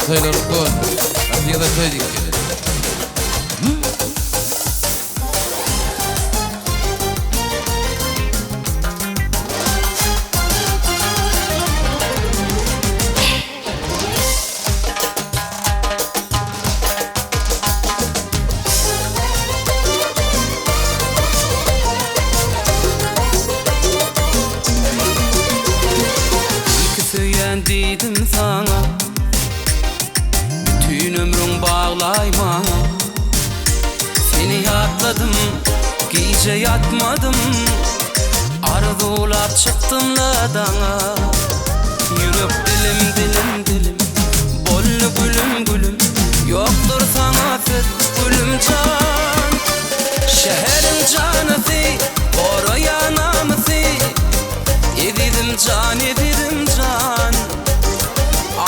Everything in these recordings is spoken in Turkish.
sayılar koy. Hadi da saydık gene. Dedim sana bütün ömrüm bağlay bana. Seni yakladım, gece yatmadım, arzulap çıktım ladana. Yürüp dilim bollu gülüm yoktur sana fet gülüm can. Şehrin canısı oraya namısı, edidim can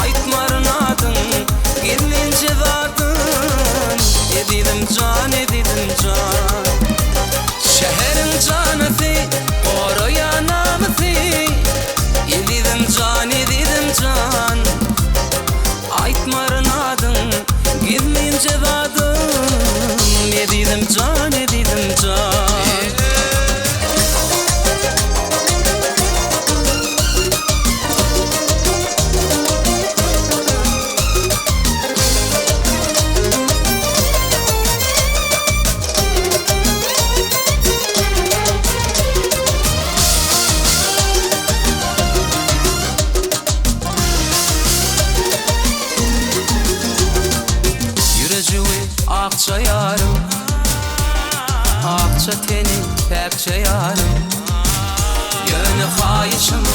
Aytmarın adın, gidince vardın, edidim can Şehrin canısı, oraya namısı, edidim can Aytmarın adın, gidince vardın, edidim can Akça yarım, akça teni pekçe yarım. Yönü kayışım,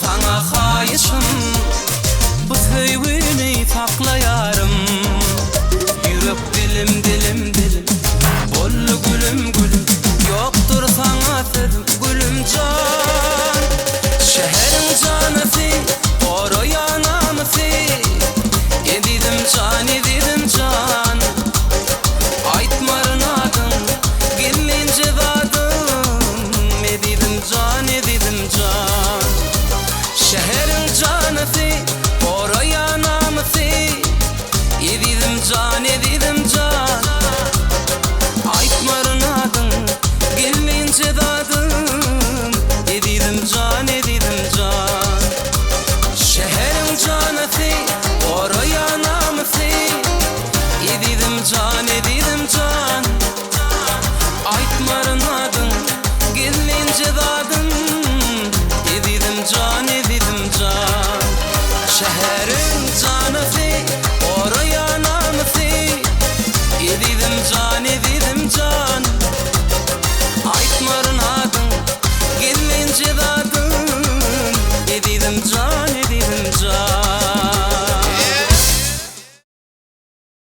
sana kayışım, bu tüyvini takla yarım. Yürüp dilim bollu gülüm